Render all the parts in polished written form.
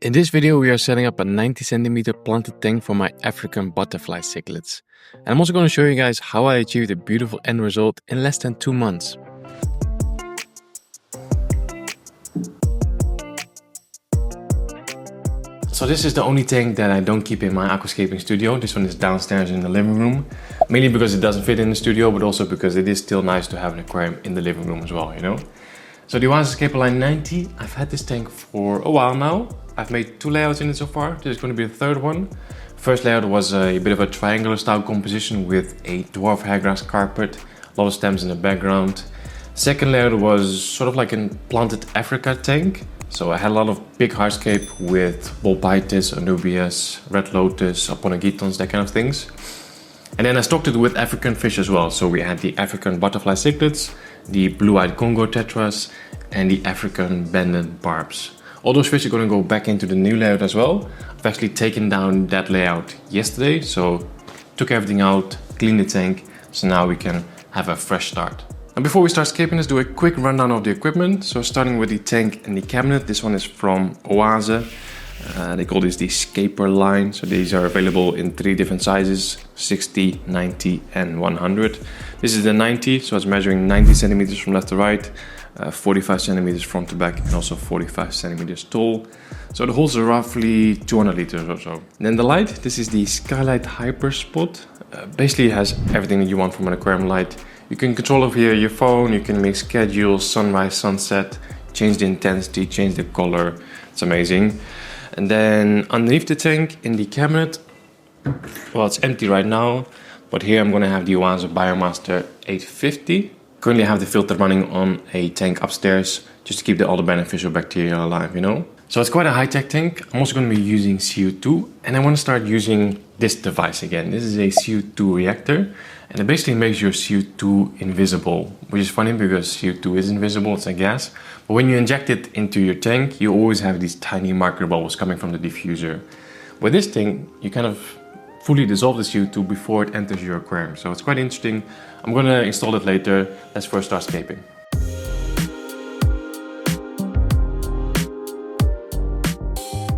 In this video we are setting up a 90 centimeter planted tank for my African butterfly cichlids. And I'm also going to show you guys how I achieved a beautiful end result in less than 2 months. So this is the only tank that I don't keep in my aquascaping studio. This one is downstairs in the living room. Mainly because it doesn't fit in the studio, but also because it is still nice to have an aquarium in the living room as well, you know. So the ScaperLine 90, I've had this tank for a while now. I've made 2 layouts in it so far. This is going to be the 3rd one. First layout was a bit of a triangular style composition with a dwarf hairgrass carpet, a lot of stems in the background. Second layout was sort of like a planted Africa tank. So I had a lot of big hardscape with Bolpitis, Anubias, Red Lotus, Aponagitons, that kind of things. And then I stocked it with African fish as well. So we had the African butterfly cichlids, the blue-eyed Congo tetras, and the African banded barbs. All those fish are going to go back into the new layout as well. I've actually taken down that layout yesterday, so took everything out, cleaned the tank, so now we can have a fresh start. And before we start scaping, let's do a quick rundown of the equipment. So starting with the tank and the cabinet, this one is from AQUASOIL. They call this the ScaperLine. So these are available in 3 different sizes, 60, 90 and 100. This is the 90, so it's measuring 90 centimeters from left to right, 45 centimeters front to back and also 45 centimeters tall. So the holes are roughly 200 liters or so. And then the light, this is the Skylight Hyper Spot. Basically it has everything that you want from an aquarium light. You can control over here your phone, you can make schedules, sunrise, sunset, change the intensity, change the color. It's amazing. And then underneath the tank in the cabinet, well, it's empty right now, but here I'm going to have the AQUASOIL Biomaster 850. Currently I have the filter running on a tank upstairs just to keep all the beneficial bacteria alive, you know. So it's quite a high-tech tank. I'm also going to be using CO2 and I want to start using this device again. This is a CO2 reactor and it basically makes your CO2 invisible, which is funny because CO2 is invisible, it's a gas. But when you inject it into your tank, you always have these tiny micro bubbles coming from the diffuser. With this thing, you kind of fully dissolve the CO2 before it enters your aquarium. So it's quite interesting. I'm going to install it later. Let's first start scaping.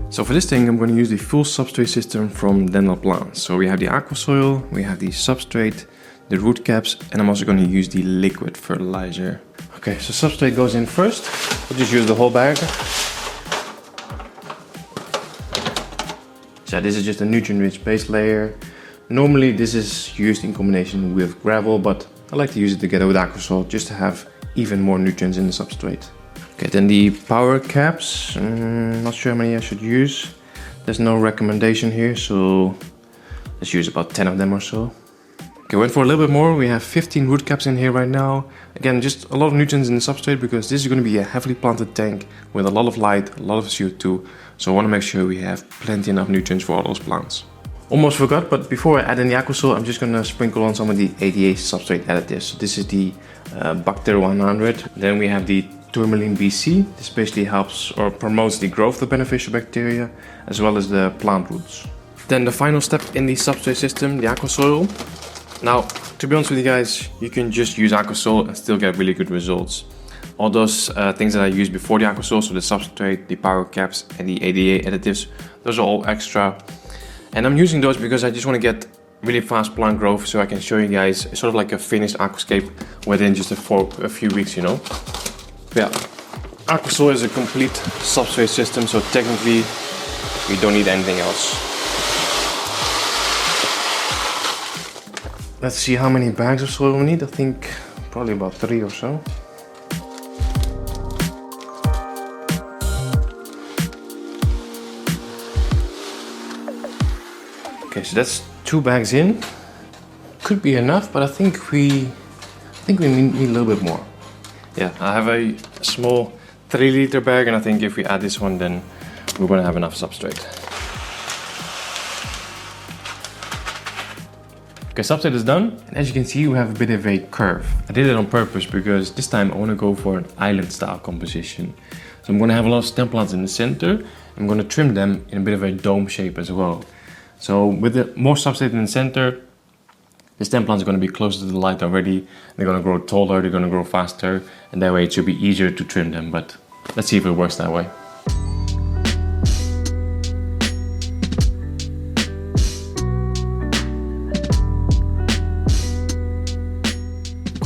So for this thing, I'm going to use the full substrate system from Dentalplan. So we have the AQUASOIL, we have the substrate, the root caps, and I'm also going to use the liquid fertilizer. Okay, so substrate goes in first. We'll just use the whole bag. So this is just a nutrient-rich base layer. Normally this is used in combination with gravel, but I like to use it together with AQUASOIL just to have even more nutrients in the substrate. Okay, then the power caps, not sure how many I should use. There's no recommendation here, so let's use about 10 of them or so. Okay, went for a little bit more. We have 15 root caps in here right now. Again, just a lot of nutrients in the substrate because this is going to be a heavily planted tank with a lot of light, a lot of CO2. So I want to make sure we have plenty enough nutrients for all those plants. Almost forgot, but before I add in the AQUASOIL, I'm just going to sprinkle on some of the ADA substrate additives. So this is the BACTER 100. Then we have the TOURMALINE BC. This basically helps or promotes the growth of beneficial bacteria as well as the plant roots. Then the final step in the substrate system, the AQUASOIL. Now, to be honest with you guys, you can just use AQUASOIL and still get really good results. All those things that I used before the AQUASOIL, so the substrate, the power caps and the ADA additives, those are all extra. And I'm using those because I just want to get really fast plant growth so I can show you guys sort of like a finished aquascape within just a few weeks, you know. Yeah, AQUASOIL is a complete substrate system, so technically we don't need anything else. Let's see how many bags of soil we need. I think probably about 3 or so. Okay, so that's 2 bags in. Could be enough, but I think we need a little bit more. Yeah, I have a small 3-liter bag, and I think if we add this one, then we're gonna have enough substrate. Okay, substrate is done, and as you can see, we have a bit of a curve. I did it on purpose because this time I want to go for an island style composition. So I'm gonna have a lot of stem plants in the center. I'm gonna trim them in a bit of a dome shape as well. So with the more substrate in the center, the stem plants are going to be closer to the light already. They're going to grow taller, they're going to grow faster, and that way it should be easier to trim them, but let's see if it works that way.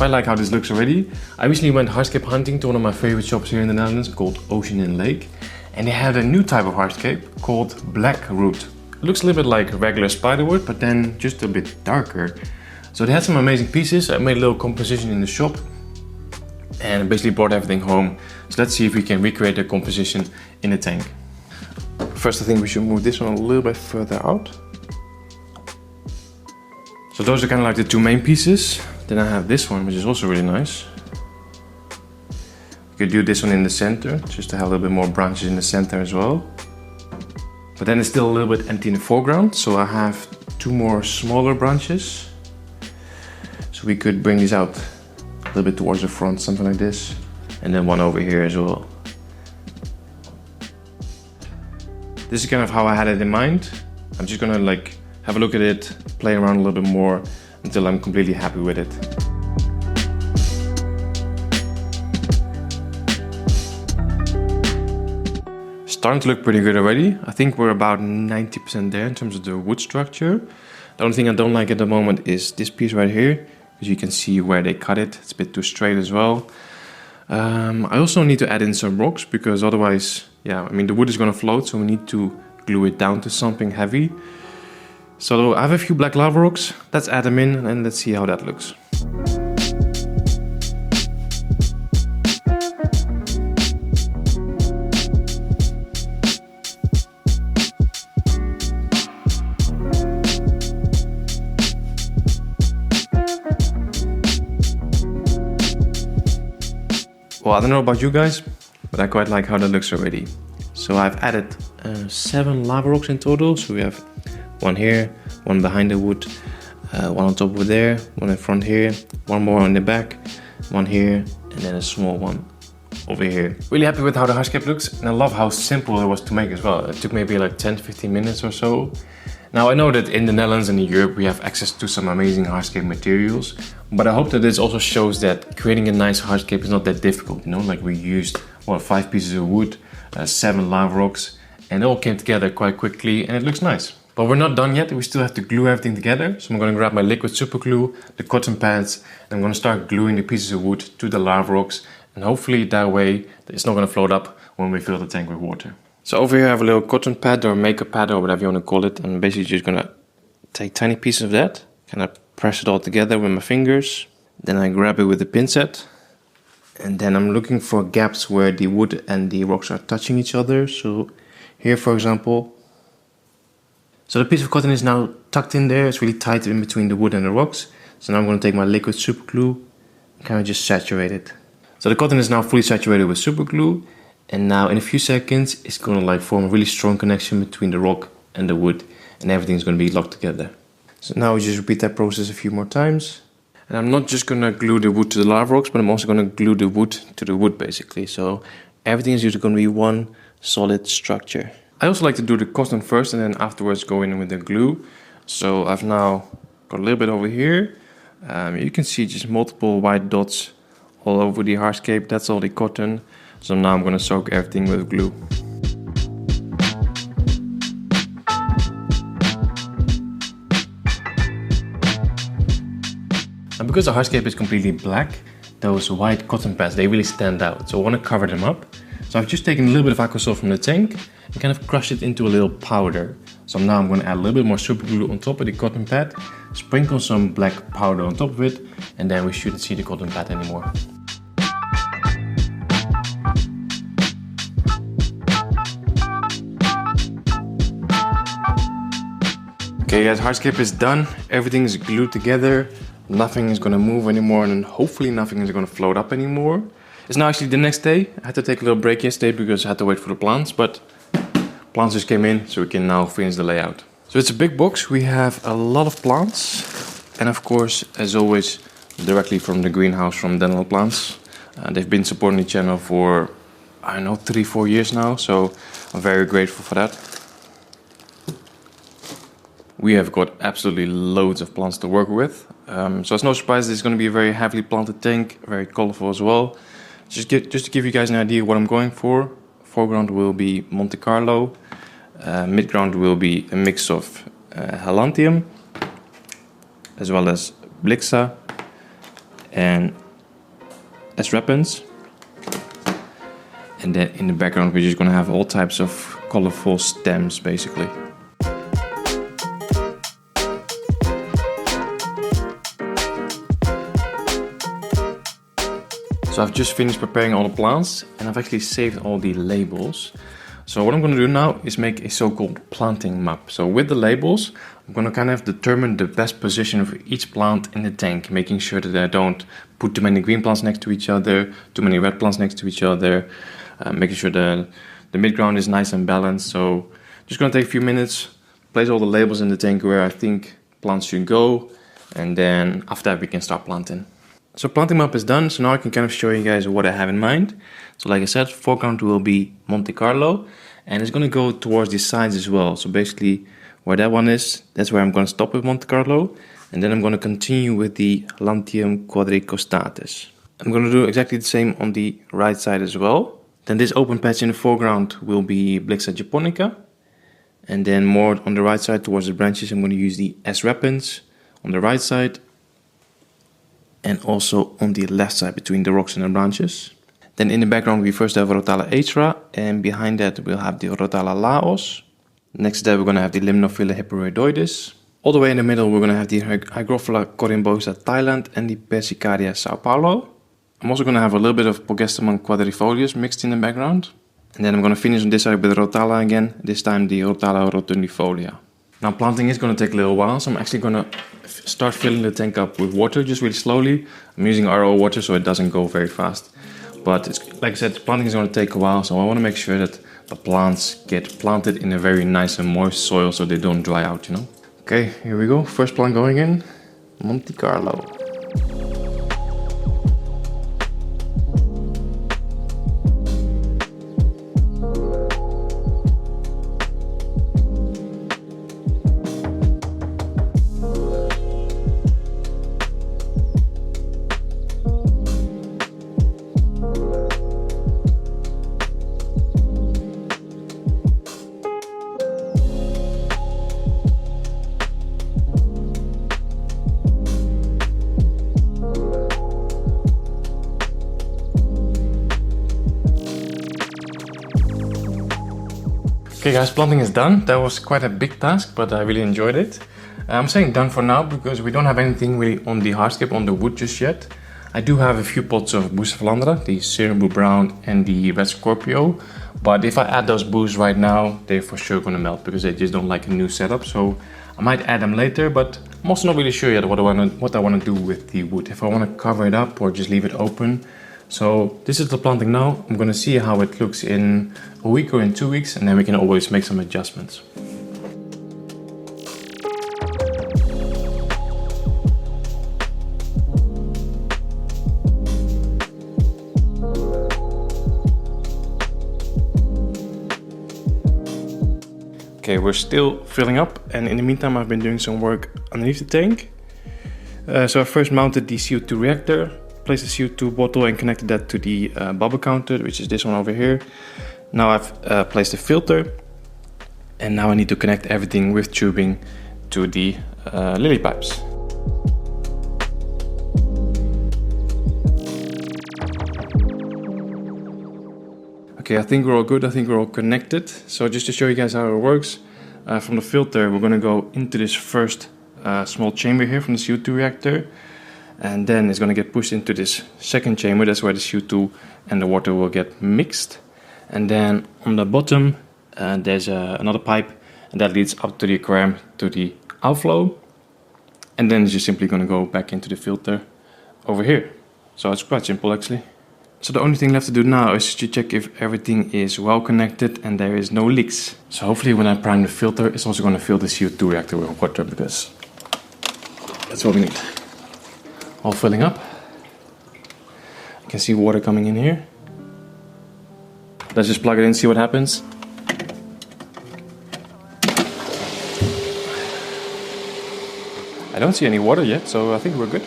Quite like how this looks already. I recently went hardscape hunting to one of my favorite shops here in the Netherlands called Ocean and Lake. And they had a new type of hardscape called Blackwood. It looks a little bit like regular spiderwood, but then just a bit darker. So they had some amazing pieces. I made a little composition in the shop and basically brought everything home. So let's see if we can recreate the composition in the tank. First, I think we should move this one a little bit further out. So those are kind of like the two main pieces. Then I have this one, which is also really nice. You could do this one in the center, just to have a little bit more branches in the center as well. But then it's still a little bit empty in the foreground, so I have two more smaller branches. So we could bring these out a little bit towards the front, something like this. And then one over here as well. This is kind of how I had it in mind. I'm just gonna like have a look at it, play around a little bit more until I'm completely happy with it. Starting to look pretty good already. I think we're about 90% there in terms of the wood structure. The only thing I don't like at the moment is this piece right here, because you can see where they cut it. It's a bit too straight as well. I also need to add in some rocks because otherwise, yeah, I mean the wood is going to float, so we need to glue it down to something heavy. So I have a few black lava rocks. Let's add them in and let's see how that looks. Well, I don't know about you guys, but I quite like how that looks already. So I've added 7 lava rocks in total. So we have one here, one behind the wood, one on top over there, one in front here, one more on the back, one here, and then a small one over here. Really happy with how the hardscape looks, and I love how simple it was to make as well. It took maybe like 10-15 minutes or so. Now I know that in the Netherlands and in Europe we have access to some amazing hardscape materials, but I hope that this also shows that creating a nice hardscape is not that difficult, you know, like we used, well, 5 pieces of wood, 7 lava rocks, and it all came together quite quickly and it looks nice. But we're not done yet, we still have to glue everything together. So I'm going to grab my liquid super glue, the cotton pads, and I'm going to start gluing the pieces of wood to the lava rocks, and hopefully that way it's not going to float up when we fill the tank with water. So over here I have a little cotton pad or makeup pad or whatever you want to call it, and basically just going to take tiny pieces of that, kind of press it all together with my fingers. Then I grab it with a pincet, and then I'm looking for gaps where the wood and the rocks are touching each other. So here, for example. So the piece of cotton is now tucked in there. It's really tight in between the wood and the rocks. So now I'm going to take my liquid super glue and kind of just saturate it. So the cotton is now fully saturated with super glue. And now in a few seconds, it's going to like form a really strong connection between the rock and the wood. And everything's going to be locked together. So now we just repeat that process a few more times. And I'm not just going to glue the wood to the lava rocks, but I'm also going to glue the wood to the wood basically. So everything is usually going to be one solid structure. I also like to do the cotton first and then afterwards go in with the glue. So I've now got a little bit over here. You can see just multiple white dots all over the hardscape. That's all the cotton. So now I'm going to soak everything with glue. And because the hardscape is completely black, those white cotton pads, they really stand out. So I want to cover them up. So I've just taken a little bit of AQUASOIL from the tank and kind of crushed it into a little powder. So now I'm going to add a little bit more super glue on top of the cotton pad, sprinkle some black powder on top of it, and then we shouldn't see the cotton pad anymore. Okay guys, hardscape is done. Everything is glued together. Nothing is going to move anymore, and hopefully nothing is going to float up anymore. It's now actually the next day. I had to take a little break yesterday because I had to wait for the plants, but plants just came in, so we can now finish the layout. So it's a big box. We have a lot of plants, and of course, as always, directly from the greenhouse from Dental Plants. They've been supporting the channel for, I don't know, 3-4 years now, so I'm very grateful for that. We have got absolutely loads of plants to work with. So it's no surprise this is going to be a very heavily planted tank, very colorful as well. Just to give you guys an idea what I'm going for. Foreground will be Monte Carlo. Midground will be a mix of Helantium as well as Blixa. and as weapons. And then in the background we're just gonna have all types of colorful stems basically. So I've just finished preparing all the plants and I've actually saved all the labels. So what I'm going to do now is make a so-called planting map. So with the labels, I'm going to kind of determine the best position for each plant in the tank, making sure that I don't put too many green plants next to each other, too many red plants next to each other, making sure the mid-ground is nice and balanced. So just going to take a few minutes, place all the labels in the tank where I think plants should go, and then after that we can start planting. So planting map is done, so now I can kind of show you guys what I have in mind. So like I said, foreground will be Monte Carlo, and it's going to go towards the sides as well. So basically where that one is, that's where I'm going to stop with Monte Carlo, and then I'm going to continue with the Lanthium quadricostatus. I'm going to do exactly the same on the right side as well. Then this open patch in the foreground will be Blixa japonica, and then more on the right side towards the branches I'm going to use the S repens on the right side, and also on the left side between the rocks and the branches. Then in the background we first have Rotala aitra, and behind that we'll have the Rotala laos. Next to that we're going to have the Limnophila hyperoidoides. All the way in the middle we're going to have the Hygrophila corymbosa Thailand and the Persicaria Sao Paulo. I'm also going to have a little bit of Pogestemon quadrifolius mixed in the background. And then I'm going to finish on this side with Rotala again, this time the Rotala rotundifolia. Now planting is going to take a little while, so I'm actually going to start filling the tank up with water just really slowly. I'm using RO water so it doesn't go very fast. But it's, like I said, planting is going to take a while, so I want to make sure that the plants get planted in a very nice and moist soil so they don't dry out, you know. Okay, here we go. First plant going in, Monte Carlo. Okay guys, planting is done. That was quite a big task, but I really enjoyed it. I'm saying done for now because we don't have anything really on the hardscape, on the wood just yet. I do have a few pots of Bucephalandra, the Serum Blue Brown and the Red Scorpio. But if I add those boos right now, they're for sure gonna melt because they just don't like a new setup. So I might add them later, but I'm also not really sure yet what I wanna do with the wood. If I wanna cover it up or just leave it open. So this is the planting now. I'm gonna see how it looks in a week or in 2 weeks, and then we can always make some adjustments. Okay, we're still filling up, and in the meantime I've been doing some work underneath the tank. So I first mounted the CO2 reactor, placed the CO2 bottle and connected that to the bubble counter, which is this one over here. Now I've placed a filter, and now I need to connect everything with tubing to the lily pipes. Okay, I think we're all good. I think we're all connected. So just to show you guys how it works, from the filter we're going to go into this first small chamber here from the CO2 reactor, and then it's going to get pushed into this second chamber. That's where the CO2 and the water will get mixed. And then on the bottom there's another pipe, and that leads up to the aquarium to the outflow, and then it's just simply going to go back into the filter over here. So it's quite simple actually. So the only thing left to do now is to check if everything is well connected and there is no leaks. So hopefully when I prime the filter, it's also going to fill the CO2 reactor with water, because that's what we need. All filling up. You can see water coming in here. Let's just plug it in, see what happens. I don't see any water yet, so I think we're good.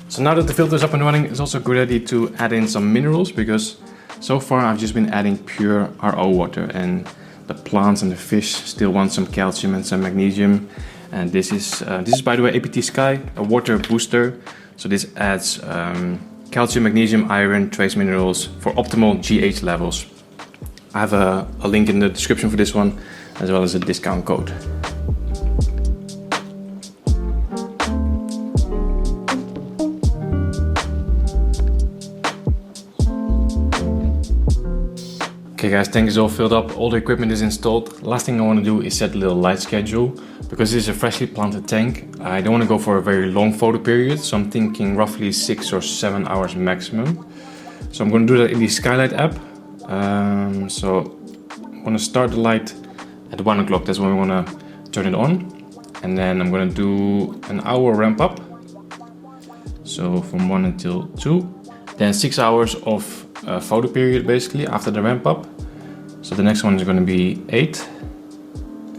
So now that the filter is up and running, it's also a good idea to add in some minerals, because so far I've just been adding pure RO water, and the plants and the fish still want some calcium and some magnesium. And this is by the way APT Sky, a water booster. So this adds calcium, magnesium, iron, trace minerals for optimal GH levels. I have a link in the description for this one, as well as a discount code. Okay guys, tank is all filled up, all the equipment is installed. Last thing I want to do is set a little light schedule. Because this is a freshly planted tank, I don't want to go for a very long photo period, so I'm thinking roughly 6 or 7 hours maximum. So I'm going to do that in the Skylight app. So I'm going to start the light at 1 o'clock, that's when we want to turn it on. And then I'm going to do an hour ramp up. So from 1 until 2. Then 6 hours of photo period basically after the ramp up. So the next one is going to be 8.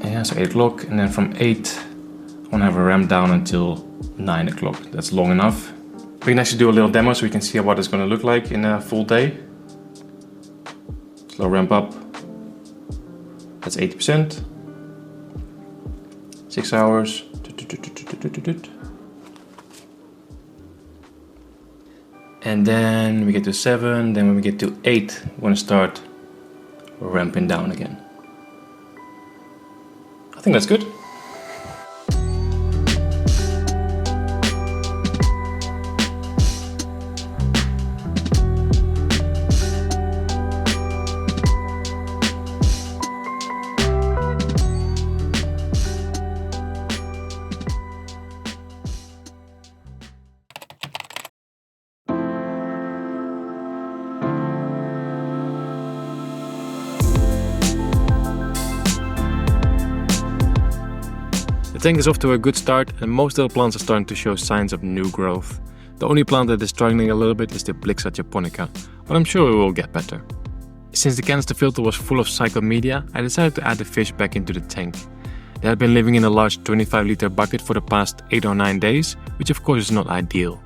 Yeah, so 8 o'clock, and then from 8 I want to have a ramp down until 9 o'clock. That's long enough. We can actually do a little demo so we can see what it's going to look like in a full day. Slow ramp up. That's 80%. 6 hours. And then we get to 7, then when we get to 8, we want to start ramping down again. I think that's good. The tank is off to a good start and most of the plants are starting to show signs of new growth. The only plant that is struggling a little bit is the Blixa japonica, but I'm sure it will get better. Since the canister filter was full of cycled media, I decided to add the fish back into the tank. They had been living in a large 25-liter bucket for the past 8 or 9 days, which of course is not ideal.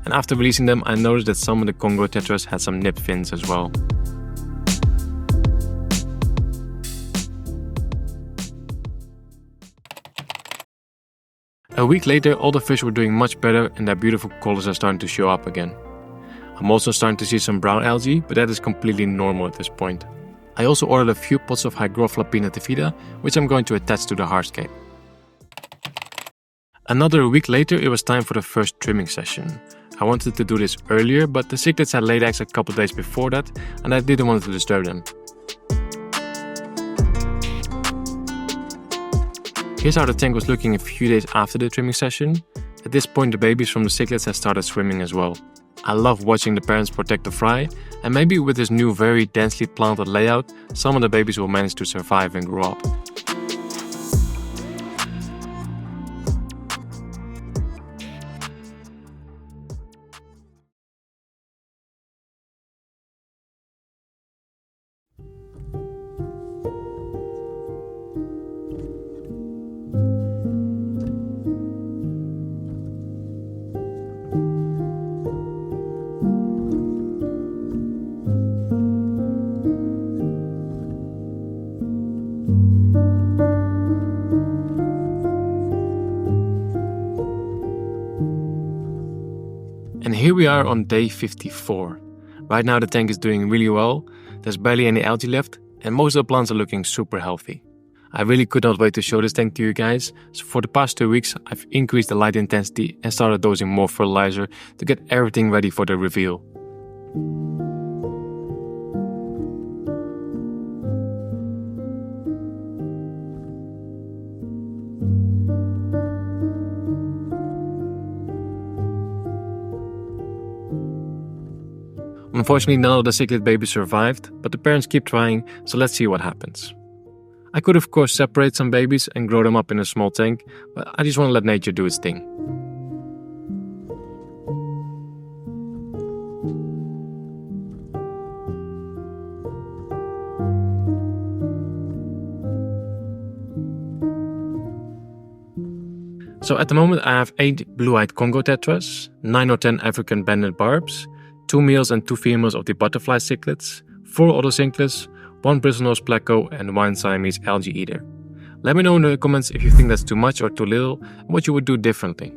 And after releasing them, I noticed that some of the Congo tetras had some nip fins as well. A week later, all the fish were doing much better and their beautiful colors are starting to show up again. I'm also starting to see some brown algae, but that is completely normal at this point. I also ordered a few pots of Hygrophila pinnatifida, which I'm going to attach to the Hardscape. Another week later, it was time for the first trimming session. I wanted to do this earlier, but the cichlids had laid eggs a couple days before that, and I didn't want to disturb them. Here's how the tank was looking a few days after the trimming session. At this point the babies from the cichlids had started swimming as well. I love watching the parents protect the fry, and maybe with this new very densely planted layout, some of the babies will manage to survive and grow up. And here we are on day 54. Right now the tank is doing really well, there's barely any algae left, and most of the plants are looking super healthy. I really could not wait to show this tank to you guys, so for the past 2 weeks I've increased the light intensity and started dosing more fertilizer to get everything ready for the reveal. Unfortunately, none of the cichlid babies survived, but the parents keep trying, so let's see what happens. I could of course separate some babies and grow them up in a small tank, but I just want to let nature do its thing. So at the moment I have 8 blue-eyed Congo tetras, 9 or 10 African banded barbs, 2 males and 2 females of the butterfly cichlids, 4 otocinclids, 1 bristlenose pleco, and 1 Siamese algae eater. Let me know in the comments if you think that's too much or too little, and what you would do differently.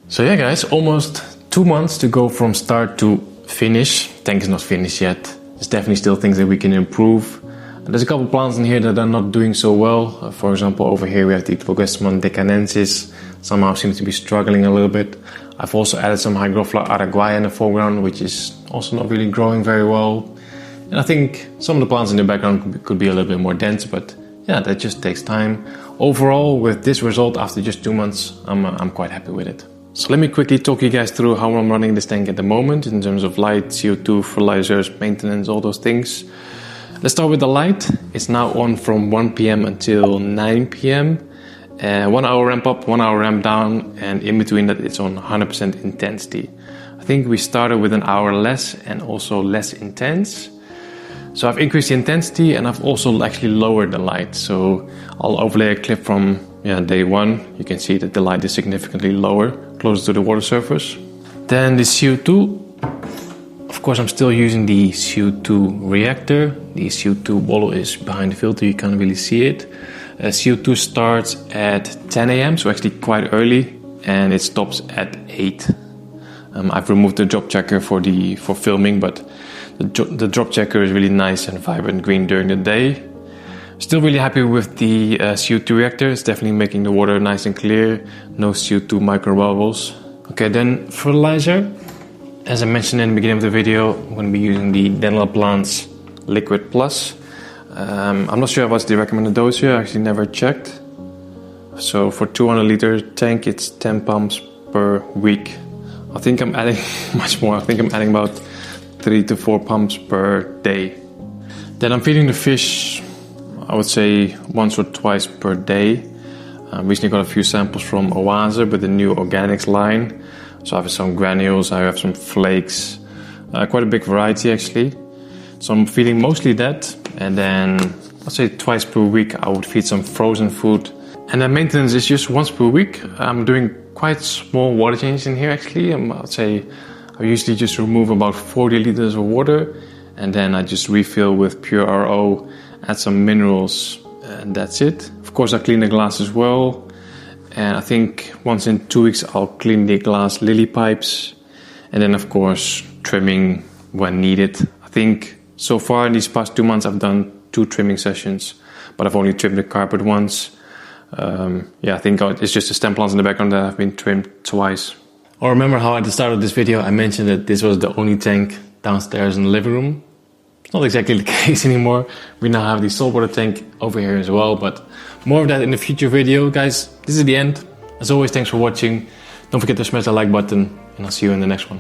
So yeah guys, almost 2 months to go from start to finish. Tank is not finished yet. There's definitely still things that we can improve. And there's a couple plants in here that are not doing so well. For example, over here we have the Hypogostemon deccanensis. Somehow seems to be struggling a little bit. I've also added some Hygrophila araguaia in the foreground, which is also not really growing very well. And I think some of the plants in the background could be a little bit more dense, but yeah, that just takes time. Overall, with this result after just 2 months, I'm quite happy with it. So let me quickly talk you guys through how I'm running this tank at the moment in terms of light, CO2, fertilizers, maintenance, all those things. Let's start with the light. It's now on from 1 p.m. until 9 p.m. 1 hour ramp up, 1 hour ramp down, and in between that it's on 100% intensity. I think we started with an hour less and also less intense. So I've increased the intensity and I've also actually lowered the light. So I'll overlay a clip from day 1. You can see that the light is significantly lower, closer to the water surface. Then the CO2, of course I'm still using the CO2 reactor. The CO2 bottle is behind the filter, you can't really see it. CO2 starts at 10 a.m, so actually quite early, and it stops at 8. I've removed the drop checker for filming, but the drop checker is really nice and vibrant green during the day. Still really happy with the CO2 reactor. It's definitely making the water nice and clear. No CO2 micro bubbles. Okay, then fertilizer. As I mentioned in the beginning of the video, I'm going to be using the Dental Plants Liquid Plus. I'm not sure what's the recommended dose here. I actually never checked. So for 200 liter tank, it's 10 pumps per week. I think I'm adding much more. I think I'm adding about 3 to 4 pumps per day. Then I'm feeding the fish, I would say once or twice per day. I recently got a few samples from AQUASOIL with the new organics line. So I have some granules, I have some flakes, quite a big variety actually. So I'm feeding mostly that, and then I'd say twice per week I would feed some frozen food. And then maintenance is just once per week. I'm doing quite small water changes in here actually. I'd say I usually just remove about 40 liters of water, and then I just refill with pure RO, add some minerals, and that's it. Of course I clean the glass as well, and I think once in 2 weeks I'll clean the glass lily pipes, and then of course trimming when needed. I think so far in these past 2 months I've done 2 trimming sessions, but I've only trimmed the carpet once. I think it's just the stem plants in the background that have been trimmed twice. Or remember how at the start of this video I mentioned that this was the only tank downstairs in the living room? It's not exactly the case anymore. We now have the saltwater tank over here as well, but more of that in the future video. Guys, this is the end. As always, thanks for watching. Don't forget to smash the like button, and I'll see you in the next one.